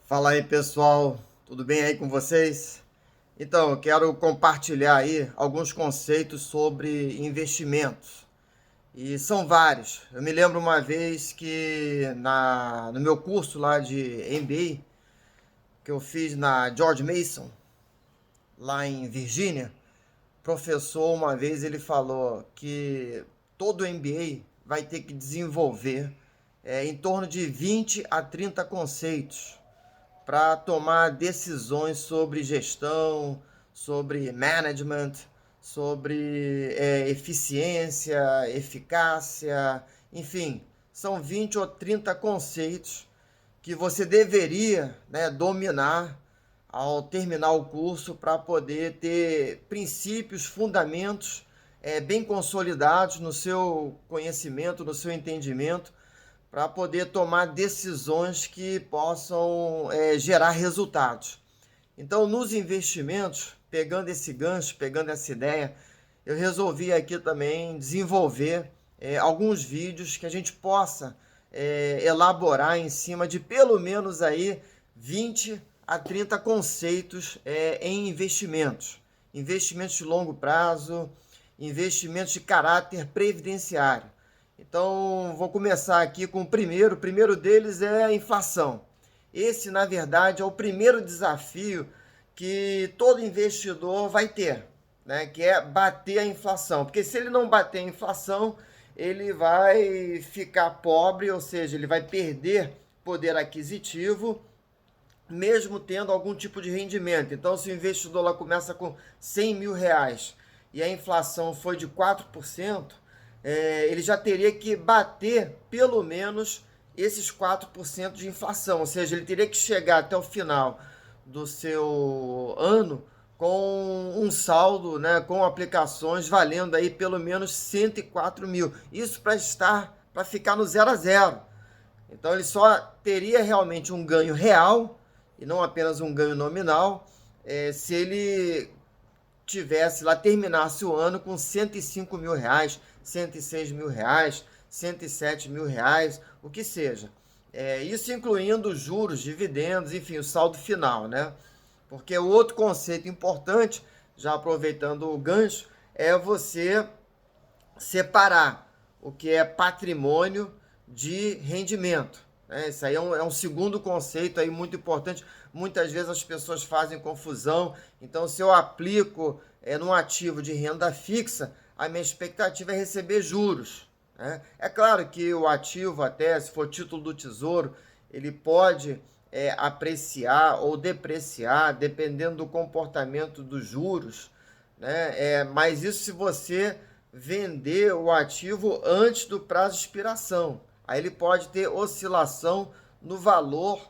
Fala aí, pessoal, tudo bem aí com vocês? Então, eu quero compartilhar aí alguns conceitos sobre investimentos. E são vários. Eu me lembro uma vez que no meu curso lá de MBA, que eu fiz na George Mason, lá em Virgínia, o professor uma vez ele falou que todo MBA vai ter que desenvolver em torno de 20 a 30 conceitos para tomar decisões sobre gestão, sobre management, sobre eficiência, eficácia, enfim, são 20 ou 30 conceitos que você deveria, né, dominar ao terminar o curso para poder ter princípios, fundamentos bem consolidados no seu conhecimento, no seu entendimento, para poder tomar decisões que possam gerar resultados. Então, nos investimentos, pegando esse gancho, pegando essa ideia, eu resolvi aqui também desenvolver alguns vídeos que a gente possa elaborar em cima de pelo menos aí 20 a 30 conceitos em investimentos. Investimentos de longo prazo, investimentos de caráter previdenciário. Então, vou começar aqui com o primeiro. O primeiro deles é a inflação. Esse, na verdade, é o primeiro desafio que todo investidor vai ter, né? Que é bater a inflação. Porque se ele não bater a inflação, ele vai ficar pobre, ou seja, ele vai perder poder aquisitivo, mesmo tendo algum tipo de rendimento. Então, se o investidor lá começa com 100 mil reais e a inflação foi de 4%, ele já teria que bater pelo menos esses 4% de inflação, ou seja, ele teria que chegar até o final do seu ano com um saldo, né, com aplicações valendo aí pelo menos 104 mil. Isso para ficar no zero a zero. Então ele só teria realmente um ganho real e não apenas um ganho nominal se ele tivesse lá, terminasse o ano com 105 mil reais, 106 mil reais, 107 mil reais, o que seja. Isso incluindo juros, dividendos, enfim, o saldo final, né? Porque o outro conceito importante, já aproveitando o gancho, é você separar o que é patrimônio de rendimento. Isso aí é um segundo conceito aí muito importante. Muitas vezes as pessoas fazem confusão. Então, se eu aplico num ativo de renda fixa, a minha expectativa é receber juros. Né? É claro que o ativo, até se for título do Tesouro, ele pode apreciar ou depreciar, dependendo do comportamento dos juros. Né? Mas isso se você vender o ativo antes do prazo de expiração. Aí ele pode ter oscilação no valor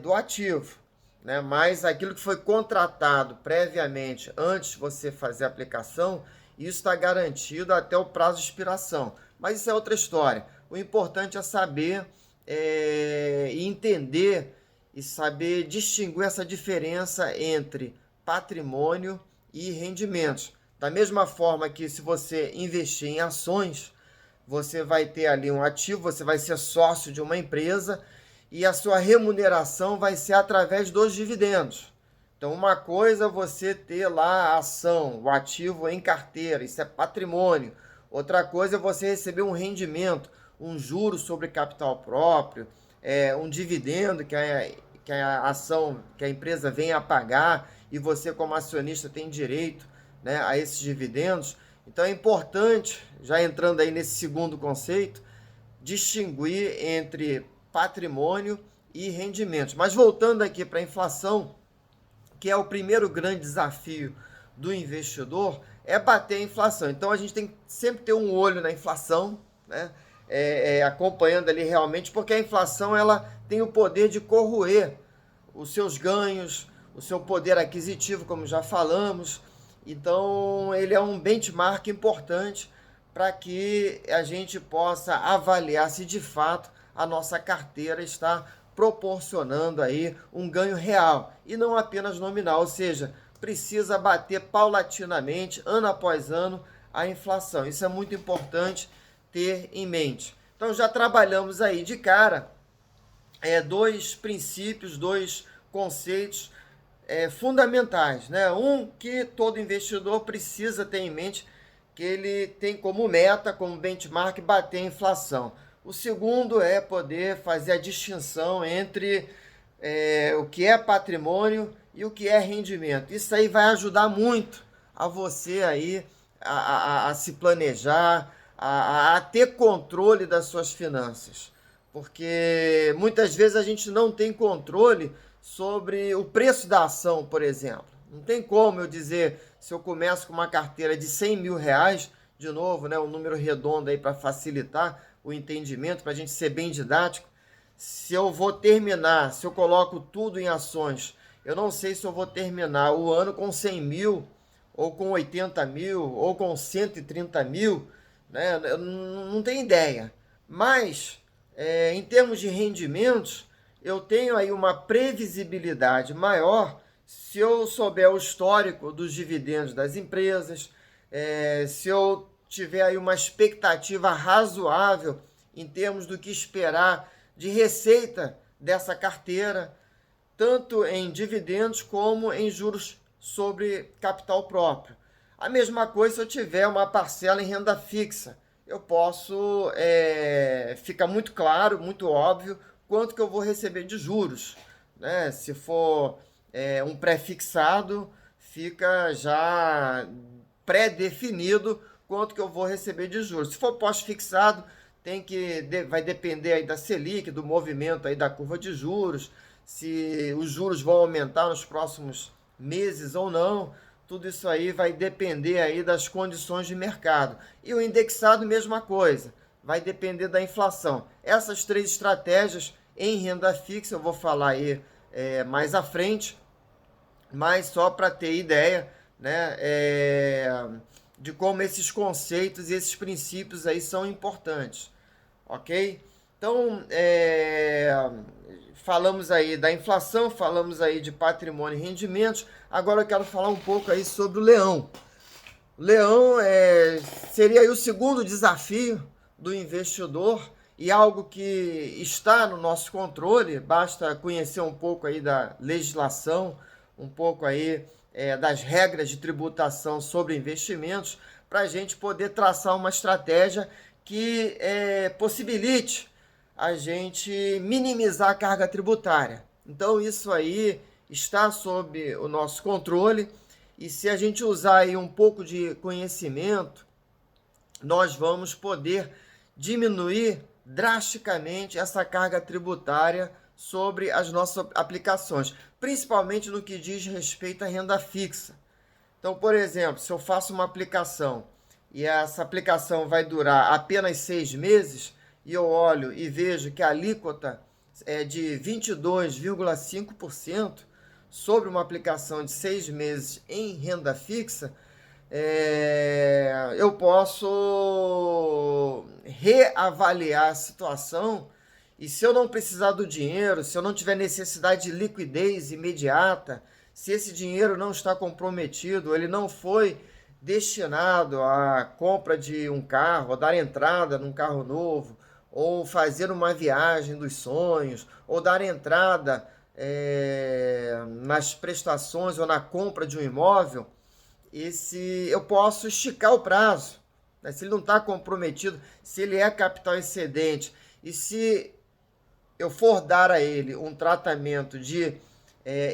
do ativo. Né? Mas aquilo que foi contratado previamente, antes de você fazer a aplicação, isso está garantido até o prazo de expiração. Mas isso é outra história. O importante é saber e entender e saber distinguir essa diferença entre patrimônio e rendimentos. Da mesma forma que se você investir em ações, você vai ter ali um ativo, você vai ser sócio de uma empresa e a sua remuneração vai ser através dos dividendos. Então, uma coisa é você ter lá a ação, o ativo em carteira, isso é patrimônio. Outra coisa é você receber um rendimento, um juro sobre capital próprio, um dividendo que a ação, que a empresa vem a pagar e você como acionista tem direito, né, a esses dividendos. Então é importante, já entrando aí nesse segundo conceito, distinguir entre patrimônio e rendimentos. Mas voltando aqui para a inflação, que é o primeiro grande desafio do investidor, é bater a inflação. Então a gente tem que sempre ter um olho na inflação, né? Acompanhando ali realmente, porque a inflação ela tem o poder de corroer os seus ganhos, o seu poder aquisitivo, como já falamos. Então ele é um benchmark importante para que a gente possa avaliar se de fato a nossa carteira está proporcionando aí um ganho real e não apenas nominal, ou seja, precisa bater paulatinamente, ano após ano, a inflação. Isso é muito importante ter em mente. Então já trabalhamos aí de cara dois princípios, dois conceitos fundamentais, né? Um que todo investidor precisa ter em mente, que ele tem como meta, como benchmark, bater a inflação. O segundo é poder fazer a distinção entre o que é patrimônio e o que é rendimento. Isso aí vai ajudar muito a você aí a se planejar, a ter controle das suas finanças. Porque muitas vezes a gente não tem controle sobre o preço da ação, por exemplo. Não tem como eu dizer, se eu começo com uma carteira de 100 mil reais, de novo, né, um número redondo aí para facilitar o entendimento, para a gente ser bem didático, se eu vou terminar, se eu coloco tudo em ações, eu não sei se eu vou terminar o ano com 100 mil, ou com 80 mil, ou com 130 mil, né? Eu não tenho ideia. Mas, em termos de rendimentos, eu tenho aí uma previsibilidade maior se eu souber o histórico dos dividendos das empresas, se eu tiver aí uma expectativa razoável em termos do que esperar de receita dessa carteira, tanto em dividendos como em juros sobre capital próprio. A mesma coisa se eu tiver uma parcela em renda fixa. Eu posso, fica muito claro, muito óbvio, quanto que eu vou receber de juros, né? Se for um pré-fixado, fica já pré-definido quanto que eu vou receber de juros. Se for pós-fixado, vai depender aí da Selic, do movimento aí da curva de juros, se os juros vão aumentar nos próximos meses ou não. Tudo isso aí vai depender aí das condições de mercado. E o indexado, mesma coisa, vai depender da inflação. Essas três estratégias em renda fixa eu vou falar aí mais à frente, mas só para ter ideia, né, de como esses conceitos e esses princípios aí são importantes, ok? Então, falamos aí da inflação, falamos aí de patrimônio e rendimentos. Agora eu quero falar um pouco aí sobre o leão. O leão seria aí o segundo desafio do investidor e algo que está no nosso controle. Basta conhecer um pouco aí da legislação, um pouco aí das regras de tributação sobre investimentos, para a gente poder traçar uma estratégia que possibilite a gente minimizar a carga tributária. Então isso aí está sob o nosso controle, e se a gente usar aí um pouco de conhecimento, nós vamos poder diminuir drasticamente essa carga tributária sobre as nossas aplicações, principalmente no que diz respeito à renda fixa. Então, por exemplo, se eu faço uma aplicação e essa aplicação vai durar apenas 6 meses, e eu olho e vejo que a alíquota é de 22,5% sobre uma aplicação de 6 meses em renda fixa, eu posso reavaliar a situação, e se eu não precisar do dinheiro, se eu não tiver necessidade de liquidez imediata, se esse dinheiro não está comprometido, ele não foi destinado à compra de um carro, a dar entrada num carro novo, ou fazer uma viagem dos sonhos, ou dar entrada nas prestações ou na compra de um imóvel, eu posso esticar o prazo, né? Se ele não está comprometido, se ele é capital excedente, e se eu for dar a ele um tratamento de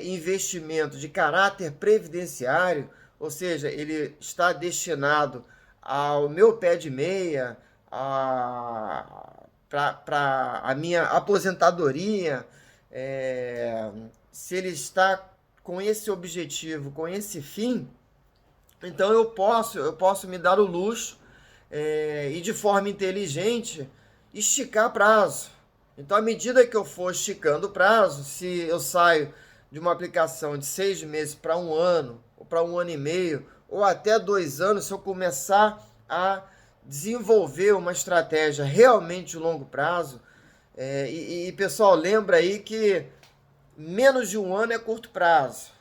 investimento de caráter previdenciário, ou seja, ele está destinado ao meu pé de meia, para a minha aposentadoria, se ele está com esse objetivo, com esse fim, então eu posso me dar o luxo e de forma inteligente esticar prazo. Então, à medida que eu for esticando o prazo, se eu saio de uma aplicação de 6 meses para 1 ano, ou para 1 ano e meio, ou até 2 anos, se eu começar a desenvolver uma estratégia realmente de longo prazo, pessoal, lembra aí que menos de 1 ano é curto prazo.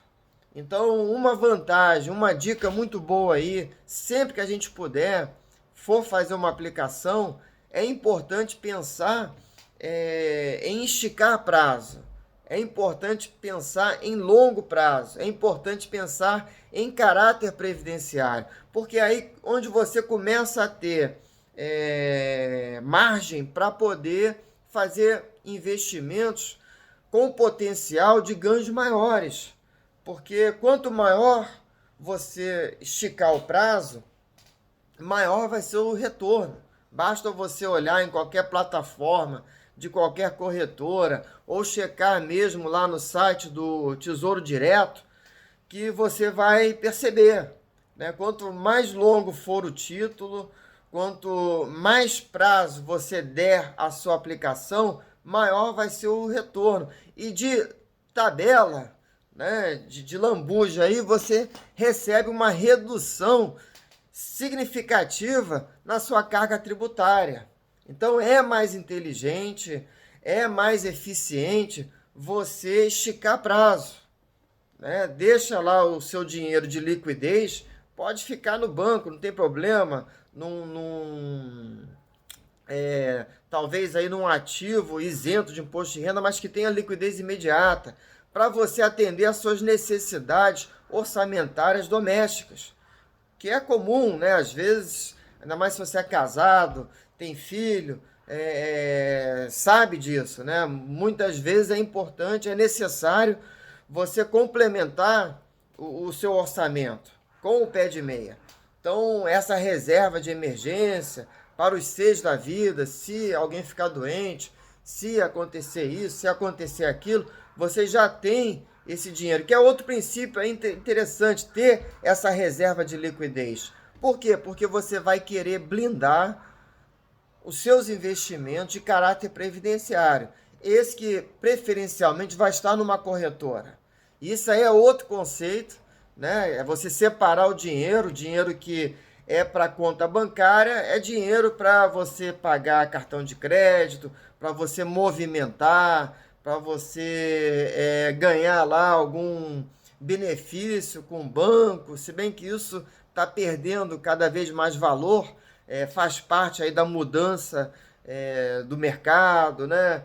Então, uma vantagem, uma dica muito boa aí, sempre que a gente puder, for fazer uma aplicação, é importante pensar em esticar prazo. É importante pensar em longo prazo. É importante pensar em caráter previdenciário. Porque aí onde você começa a ter margem para poder fazer investimentos com potencial de ganhos maiores. Porque quanto maior você esticar o prazo, maior vai ser o retorno. Basta você olhar em qualquer plataforma de qualquer corretora ou checar mesmo lá no site do Tesouro Direto, que você vai perceber, né? Quanto mais longo for o título, quanto mais prazo você der à sua aplicação, maior vai ser o retorno. E de tabela, né, de lambuja aí, você recebe uma redução significativa na sua carga tributária. Então é mais inteligente, é mais eficiente você esticar prazo, né? Deixa lá o seu dinheiro de liquidez, pode ficar no banco, não tem problema, talvez aí num ativo isento de imposto de renda, mas que tenha liquidez imediata, para você atender às suas necessidades orçamentárias domésticas, que é comum, né? Às vezes, ainda mais se você é casado, tem filho, sabe disso, né? Muitas vezes é importante, é necessário você complementar o seu orçamento com o pé de meia. Então, essa reserva de emergência para os seis da vida, se alguém ficar doente, se acontecer isso, se acontecer aquilo, você já tem esse dinheiro, que é outro princípio interessante, ter essa reserva de liquidez. Por quê? Porque você vai querer blindar os seus investimentos de caráter previdenciário. Esse que preferencialmente vai estar numa corretora. Isso aí é outro conceito, né? É você separar o dinheiro que é para conta bancária, é dinheiro para você pagar cartão de crédito, para você movimentar, para você ganhar lá algum benefício com o banco, se bem que isso está perdendo cada vez mais valor, faz parte aí da mudança do mercado, né?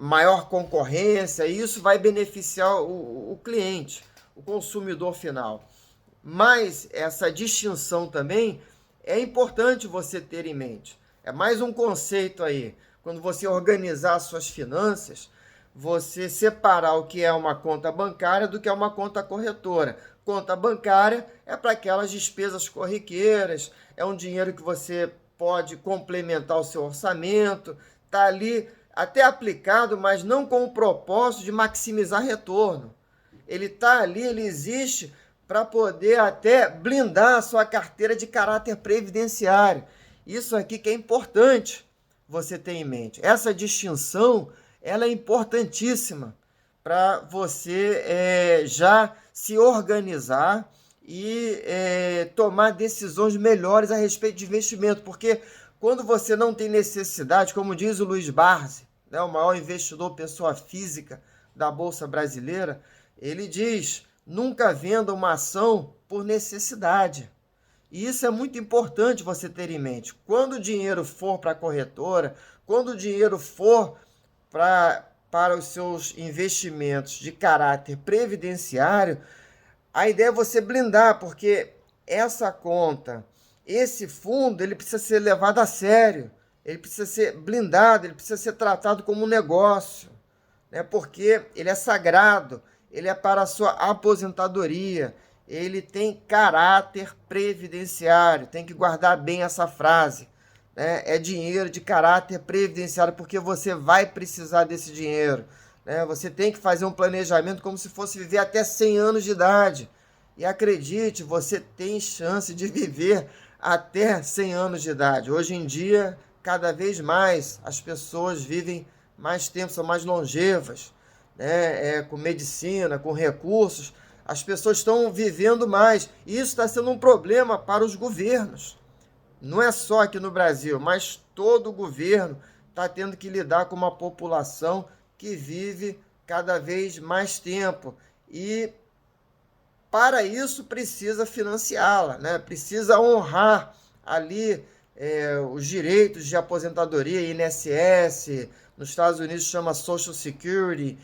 Maior concorrência, e isso vai beneficiar o cliente, o consumidor final. Mas essa distinção também é importante você ter em mente. É mais um conceito aí. Quando você organizar as suas finanças, você separar o que é uma conta bancária do que é uma conta corretora. Conta bancária é para aquelas despesas corriqueiras, é um dinheiro que você pode complementar o seu orçamento, está ali até aplicado, mas não com o propósito de maximizar retorno. Ele está ali, ele existe para poder até blindar a sua carteira de caráter previdenciário. Isso aqui que é importante você ter em mente. Essa distinção, ela é importantíssima para você já se organizar e tomar decisões melhores a respeito de investimento, porque quando você não tem necessidade, como diz o Luiz Barsi, né, o maior investidor pessoa física da Bolsa Brasileira, ele diz: nunca venda uma ação por necessidade. E isso é muito importante você ter em mente. Quando o dinheiro for para a corretora, quando o dinheiro for para os seus investimentos de caráter previdenciário, a ideia é você blindar, porque essa conta, esse fundo, ele precisa ser levado a sério, ele precisa ser blindado, ele precisa ser tratado como um negócio, né? Porque ele é sagrado, ele é para a sua aposentadoria, ele tem caráter previdenciário, tem que guardar bem essa frase, né? É dinheiro de caráter previdenciário, porque você vai precisar desse dinheiro, né? Você tem que fazer um planejamento como se fosse viver até 100 anos de idade. E acredite, você tem chance de viver até 100 anos de idade. Hoje em dia, cada vez mais, as pessoas vivem mais tempo, são mais longevas, né? Com medicina, com recursos, as pessoas estão vivendo mais. E isso está sendo um problema para os governos. Não é só aqui no Brasil, mas todo governo está tendo que lidar com uma população que vive cada vez mais tempo. E para isso precisa financiá-la, né? Precisa honrar ali os direitos de aposentadoria, INSS, nos Estados Unidos chama Social Security,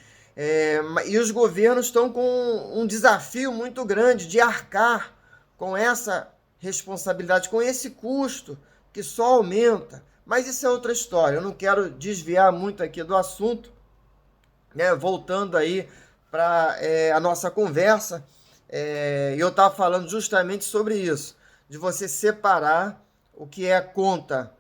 e os governos estão com um desafio muito grande de arcar com essa responsabilidade, com esse custo que só aumenta. Mas isso é outra história, eu não quero desviar muito aqui do assunto, né? Voltando aí para a nossa conversa, eu estava falando justamente sobre isso, de você separar o que é conta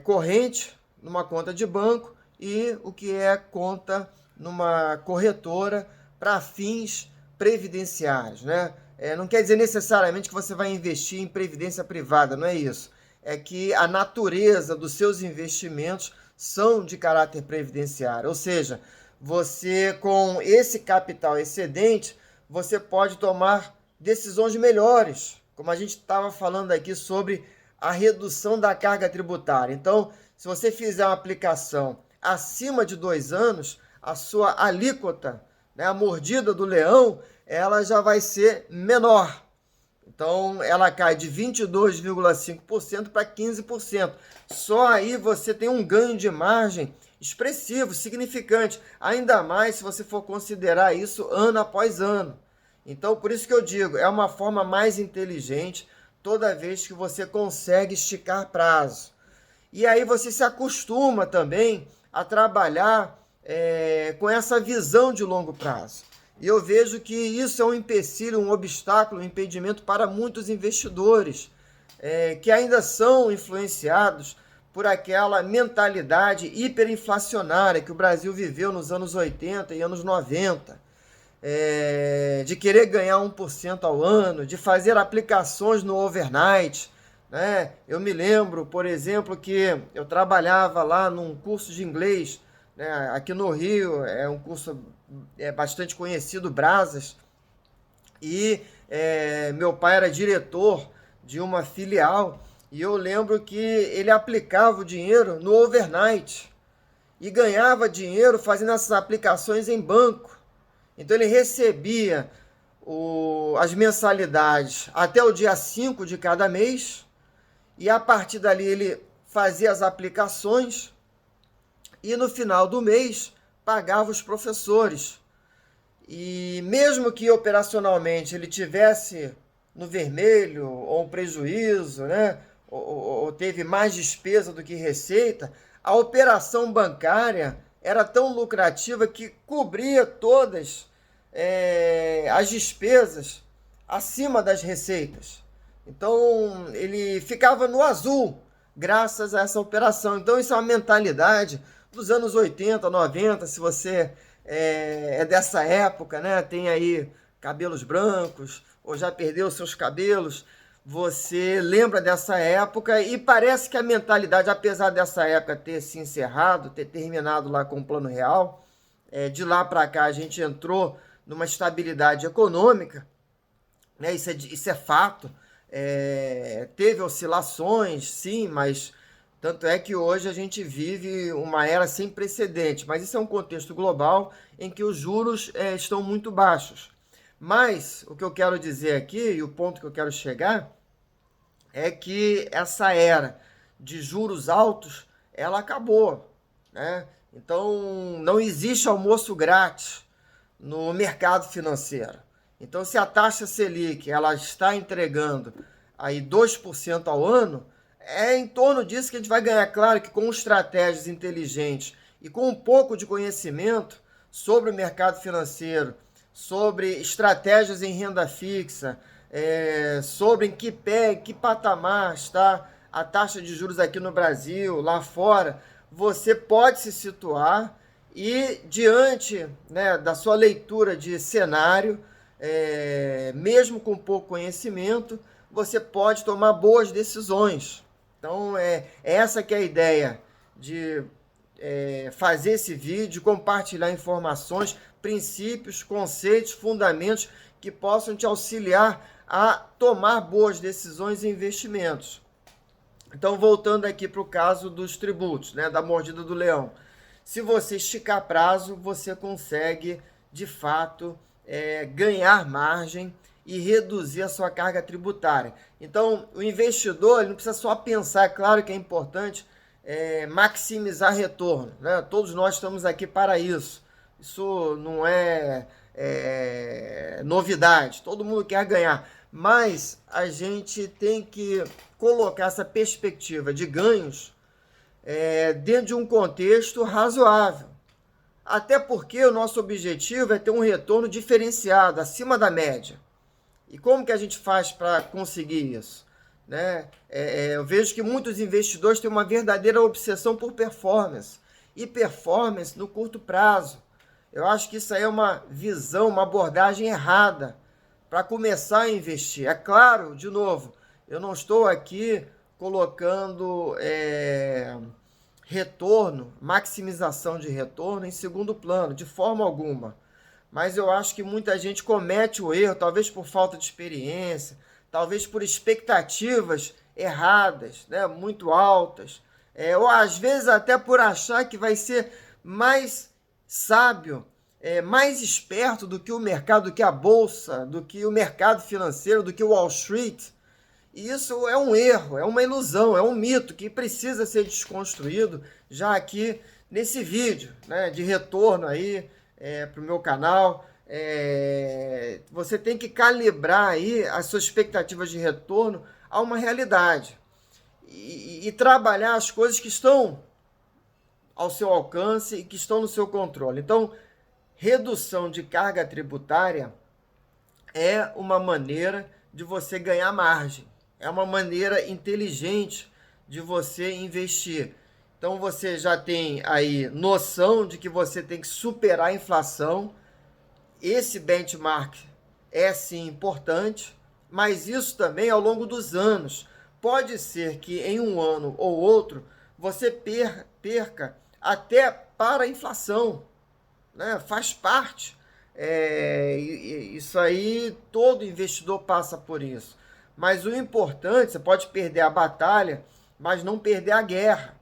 corrente numa conta de banco e o que é conta numa corretora para fins previdenciários, né? Não quer dizer necessariamente que você vai investir em previdência privada, não é isso. É que a natureza dos seus investimentos são de caráter previdenciário, ou seja, você com esse capital excedente, você pode tomar decisões melhores, como a gente estava falando aqui sobre a redução da carga tributária. Então, se você fizer uma aplicação acima de 2 anos, a sua alíquota, né, a mordida do leão, ela já vai ser menor. Então, ela cai de 22,5% para 15%. Só aí você tem um ganho de margem expressivo, significante. Ainda mais se você for considerar isso ano após ano. Então, por isso que eu digo, é uma forma mais inteligente toda vez que você consegue esticar prazo. E aí você se acostuma também a trabalhar com essa visão de longo prazo. E eu vejo que isso é um empecilho, um obstáculo, um impedimento para muitos investidores que ainda são influenciados por aquela mentalidade hiperinflacionária que o Brasil viveu nos anos 80 e anos 90, de querer ganhar 1% ao ano, de fazer aplicações no overnight, né? Eu me lembro, por exemplo, que eu trabalhava lá num curso de inglês, né, aqui no Rio, é um curso bastante conhecido, Brasas, e meu pai era diretor de uma filial, e eu lembro que ele aplicava o dinheiro no overnight e ganhava dinheiro fazendo essas aplicações em banco. Então ele recebia as mensalidades até o dia 5 de cada mês, e a partir dali ele fazia as aplicações e no final do mês pagava os professores. E mesmo que operacionalmente ele tivesse no vermelho ou um prejuízo, né, ou teve mais despesa do que receita, a operação bancária era tão lucrativa que cobria todas as despesas acima das receitas. Então ele ficava no azul graças a essa operação. Então isso é uma mentalidade dos anos 80, 90, se você é dessa época, né? Tem aí cabelos brancos, ou já perdeu seus cabelos, você lembra dessa época e parece que a mentalidade, apesar dessa época ter se encerrado, ter terminado lá com o Plano Real, de lá para cá a gente entrou numa estabilidade econômica, né? Isso é fato. Teve oscilações, sim, mas tanto é que hoje a gente vive uma era sem precedente, mas isso é um contexto global em que os juros estão muito baixos. Mas o que eu quero dizer aqui, e o ponto que eu quero chegar, é que essa era de juros altos, ela acabou, né? Então não existe almoço grátis no mercado financeiro. Então se a taxa Selic ela está entregando aí 2% ao ano, é em torno disso que a gente vai ganhar. Claro que com estratégias inteligentes e com um pouco de conhecimento sobre o mercado financeiro, sobre estratégias em renda fixa, sobre em que pé, em que patamar está a taxa de juros aqui no Brasil, lá fora, você pode se situar e diante, né, da sua leitura de cenário, mesmo com pouco conhecimento, você pode tomar boas decisões. Então, essa que é a ideia de fazer esse vídeo, compartilhar informações, princípios, conceitos, fundamentos que possam te auxiliar a tomar boas decisões e investimentos. Então, voltando aqui para o caso dos tributos, né, da mordida do leão. Se você esticar prazo, você consegue, de fato, ganhar margem e reduzir a sua carga tributária. Então, o investidor ele não precisa só pensar, é claro que é importante maximizar retorno, né? Todos nós estamos aqui para isso. Isso não é novidade, todo mundo quer ganhar, mas a gente tem que colocar essa perspectiva de ganhos dentro de um contexto razoável. Até porque o nosso objetivo é ter um retorno diferenciado, acima da média. E como que a gente faz para conseguir isso? Né? Eu vejo que muitos investidores têm uma verdadeira obsessão por performance. E performance no curto prazo. Eu acho que isso aí é uma visão, uma abordagem errada para começar a investir. É claro, de novo, eu não estou aqui colocando retorno, maximização de retorno em segundo plano, de forma alguma. Mas eu acho que muita gente comete o erro, talvez por falta de experiência, talvez por expectativas erradas, né, muito altas, ou às vezes até por achar que vai ser mais sábio, mais esperto do que o mercado, do que a bolsa, do que o mercado financeiro, do que o Wall Street. E isso é um erro, é uma ilusão, é um mito que precisa ser desconstruído já aqui nesse vídeo, né, de retorno aí para o meu canal. Você tem que calibrar aí as suas expectativas de retorno a uma realidade e trabalhar as coisas que estão ao seu alcance e que estão no seu controle. Então, redução de carga tributária é uma maneira de você ganhar margem. É uma maneira inteligente de você investir. Então você já tem aí noção de que você tem que superar a inflação. Esse benchmark é sim importante, mas isso também ao longo dos anos. Pode ser que em um ano ou outro você perca até para a inflação, né? Faz parte. Isso aí, todo investidor passa por isso. Mas o importante, você pode perder a batalha, mas não perder a guerra.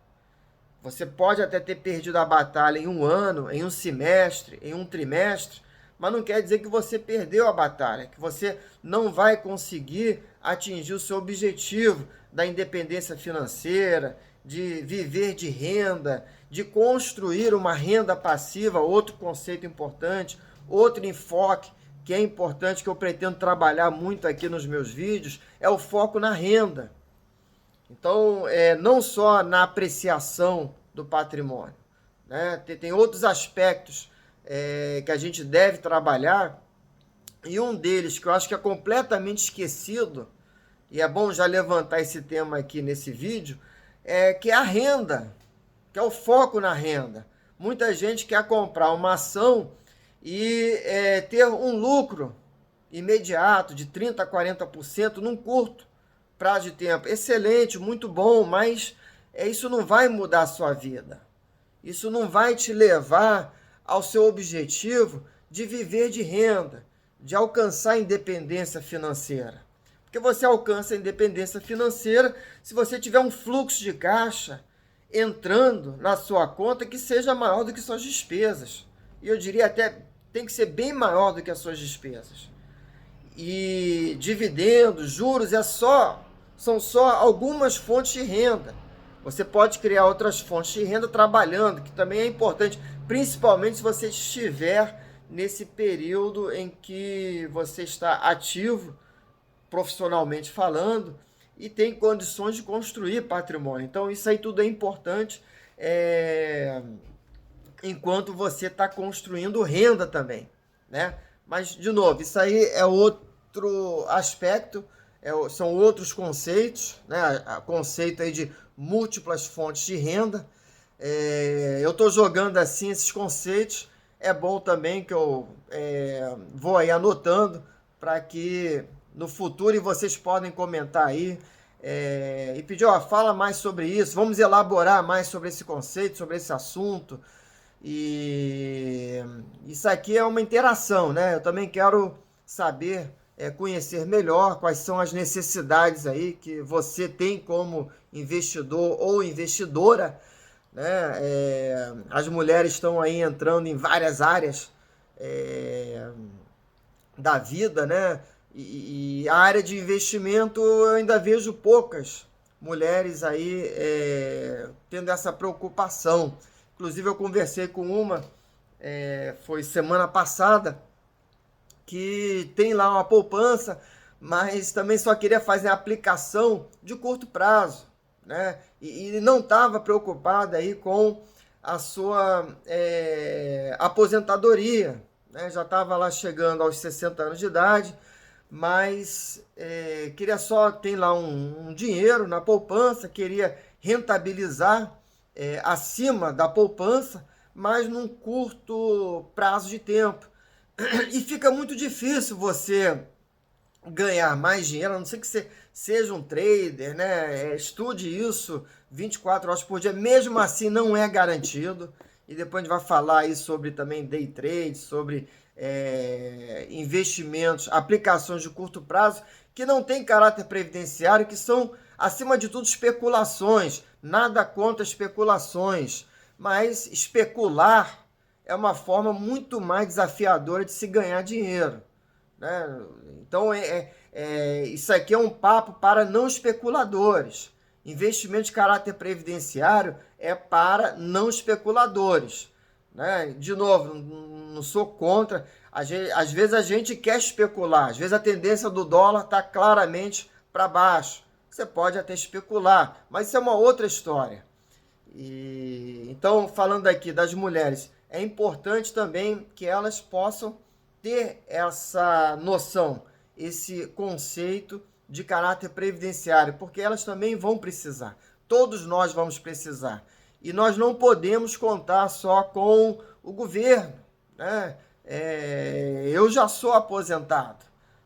Você pode até ter perdido a batalha em um ano, em um semestre, em um trimestre, mas não quer dizer que você perdeu a batalha, que você não vai conseguir atingir o seu objetivo da independência financeira, de viver de renda, de construir uma renda passiva, outro conceito importante, outro enfoque que é importante, que eu pretendo trabalhar muito aqui nos meus vídeos, é o foco na renda. Então, não só na apreciação do patrimônio, né? Tem outros aspectos que a gente deve trabalhar, e um deles que eu acho que é completamente esquecido, e é bom já levantar esse tema aqui nesse vídeo, que é a renda, que é o foco na renda. Muita gente quer comprar uma ação e ter um lucro imediato de 30% a 40% num curto prazo de tempo. Excelente, muito bom, mas isso não vai mudar a sua vida. Isso não vai te levar ao seu objetivo de viver de renda, de alcançar a independência financeira. Porque você alcança a independência financeira se você tiver um fluxo de caixa entrando na sua conta que seja maior do que suas despesas. E eu diria até tem que ser bem maior do que as suas despesas. E dividendos, juros, são só algumas fontes de renda. Você pode criar outras fontes de renda trabalhando, que também é importante, principalmente se você estiver nesse período em que você está ativo, profissionalmente falando, e tem condições de construir patrimônio. Então, isso aí tudo é importante enquanto você está construindo renda também, né? Mas, de novo, isso aí é outro aspecto, são outros conceitos, né? O conceito aí de múltiplas fontes de renda. Eu estou jogando assim esses conceitos. É bom também que eu vou aí anotando para que no futuro, e vocês podem comentar aí e pedir, fala mais sobre isso, vamos elaborar mais sobre esse conceito, sobre esse assunto. E isso aqui é uma interação, né? Eu também quero saber, conhecer melhor quais são as necessidades aí que você tem como investidor ou investidora, né? As mulheres estão aí entrando em várias áreas da vida, né? E a área de investimento eu ainda vejo poucas mulheres aí tendo essa preocupação. Inclusive eu conversei com uma, foi semana passada, que tem lá uma poupança, mas também só queria fazer a aplicação de curto prazo, né? E não estava preocupada aí com a sua aposentadoria, né? Já estava lá chegando aos 60 anos de idade, mas queria só ter lá um dinheiro na poupança, queria rentabilizar acima da poupança, mas num curto prazo de tempo. E fica muito difícil você ganhar mais dinheiro, a não ser que você seja um trader, né? Estude isso 24 horas por dia. Mesmo assim, não é garantido. E depois a gente vai falar aí sobre também day trade, sobre investimentos, aplicações de curto prazo, que não tem caráter previdenciário, que são, acima de tudo, especulações. Nada contra especulações, mas especular é uma forma muito mais desafiadora de se ganhar dinheiro, né? Então, isso aqui é um papo para não especuladores. Investimento de caráter previdenciário é para não especuladores, né? De novo, não sou contra. Às vezes a gente quer especular, às vezes a tendência do dólar está claramente para baixo. Você pode até especular, mas isso é uma outra história. Então, falando aqui das mulheres, é importante também que elas possam ter essa noção, esse conceito de caráter previdenciário, porque elas também vão precisar. Todos nós vamos precisar. E nós não podemos contar só com o governo, né? Eu já sou aposentado,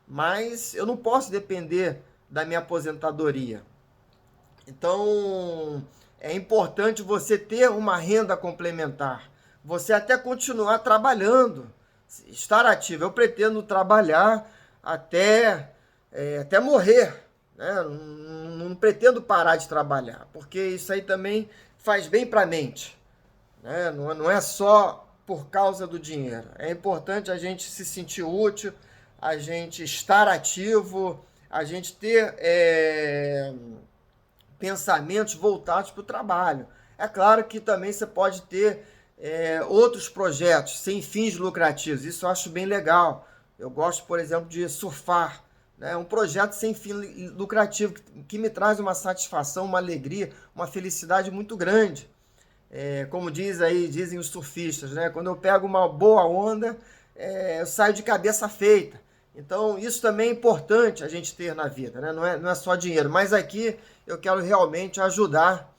mas eu não posso depender da minha aposentadoria. Então, é importante você ter uma renda complementar. Você até continuar trabalhando, estar ativo. Eu pretendo trabalhar até morrer, né? Não pretendo parar de trabalhar, porque isso aí também faz bem para a mente, né? Não é só por causa do dinheiro. É importante a gente se sentir útil, a gente estar ativo, a gente ter pensamentos voltados para o trabalho. É claro que também você pode ter outros projetos sem fins lucrativos. Isso eu acho bem legal. Eu gosto, por exemplo, de surfar, né? Um projeto sem fim lucrativo que me traz uma satisfação, uma alegria, uma felicidade muito grande. Como dizem os surfistas, né? Quando eu pego uma boa onda, eu saio de cabeça feita. Então, isso também é importante a gente ter na vida, né? Não é só dinheiro, mas aqui eu quero realmente ajudar,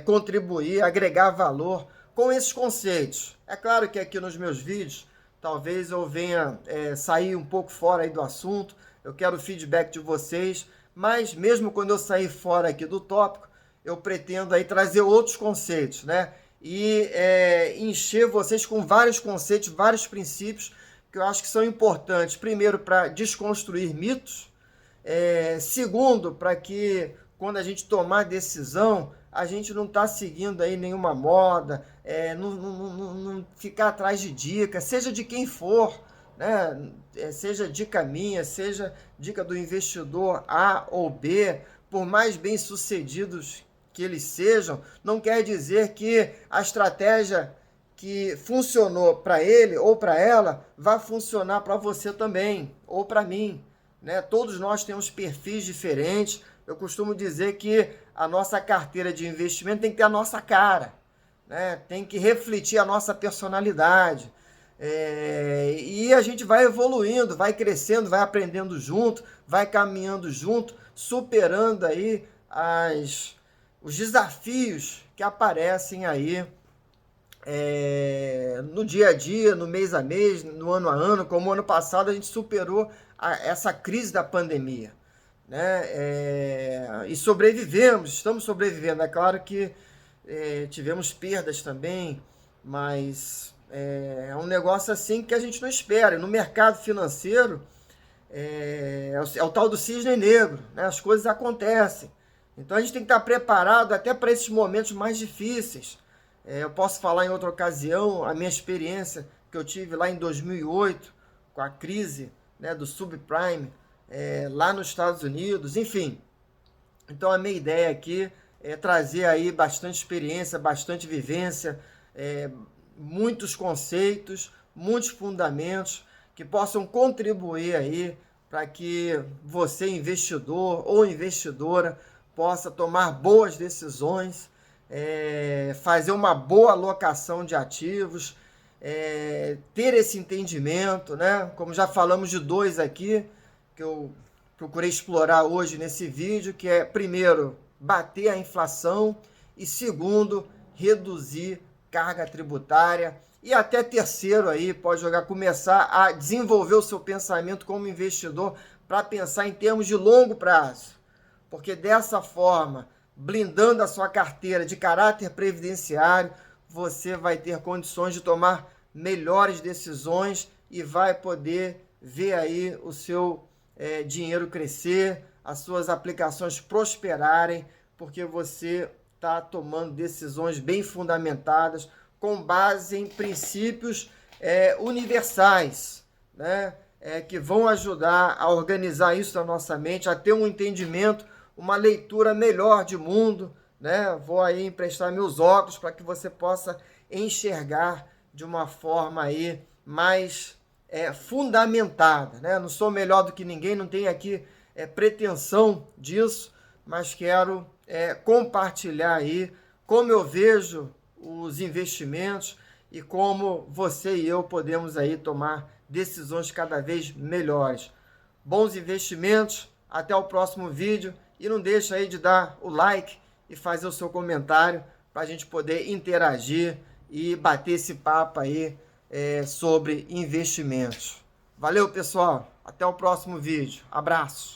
contribuir, agregar valor com esses conceitos. É claro que aqui nos meus vídeos, talvez eu venha sair um pouco fora aí do assunto, eu quero o feedback de vocês, mas mesmo quando eu sair fora aqui do tópico, eu pretendo aí trazer outros conceitos, né? E encher vocês com vários conceitos, vários princípios que eu acho que são importantes. Primeiro, para desconstruir mitos. Segundo, para que quando a gente tomar decisão, a gente não está seguindo aí nenhuma moda, não ficar atrás de dicas, seja de quem for, né? Seja dica minha, seja dica do investidor A ou B, por mais bem-sucedidos que eles sejam, não quer dizer que a estratégia que funcionou para ele ou para ela vai funcionar para você também, ou para mim, né? Todos nós temos perfis diferentes. Eu costumo dizer que a nossa carteira de investimento tem que ter a nossa cara, né? Tem que refletir a nossa personalidade. E a gente vai evoluindo, vai crescendo, vai aprendendo junto, vai caminhando junto, superando aí os desafios que aparecem aí no dia a dia, no mês a mês, no ano a ano. Como ano passado a gente superou essa crise da pandemia, né? E sobrevivemos, estamos sobrevivendo. É claro que tivemos perdas também, mas é um negócio assim que a gente não espera. No mercado financeiro é o tal do cisne negro, né? As coisas acontecem. Então a gente tem que estar preparado até para esses momentos mais difíceis. Eu posso falar em outra ocasião a minha experiência que eu tive lá em 2008 com a crise, né, do subprime. lá nos Estados Unidos, enfim. Então a minha ideia aqui é trazer aí bastante experiência, bastante vivência, muitos conceitos, muitos fundamentos que possam contribuir aí para que você, investidor ou investidora, possa tomar boas decisões, fazer uma boa alocação de ativos, ter esse entendimento, né? Como já falamos de dois aqui, que eu procurei explorar hoje nesse vídeo, que é, primeiro, bater a inflação e, segundo, reduzir carga tributária. E até terceiro aí, pode começar a desenvolver o seu pensamento como investidor para pensar em termos de longo prazo. Porque dessa forma, blindando a sua carteira de caráter previdenciário, você vai ter condições de tomar melhores decisões e vai poder ver aí o seu dinheiro crescer, as suas aplicações prosperarem, porque você está tomando decisões bem fundamentadas, com base em princípios universais, né? Que vão ajudar a organizar isso na nossa mente, a ter um entendimento, uma leitura melhor de mundo, né? Vou aí emprestar meus óculos para que você possa enxergar de uma forma aí mais fundamentada, né? Não sou melhor do que ninguém, não tenho aqui pretensão disso, mas quero compartilhar aí como eu vejo os investimentos e como você e eu podemos aí tomar decisões cada vez melhores. Bons investimentos, até o próximo vídeo e não deixa aí de dar o like e fazer o seu comentário para a gente poder interagir e bater esse papo aí sobre investimentos. Valeu, pessoal. Até o próximo vídeo. Abraço.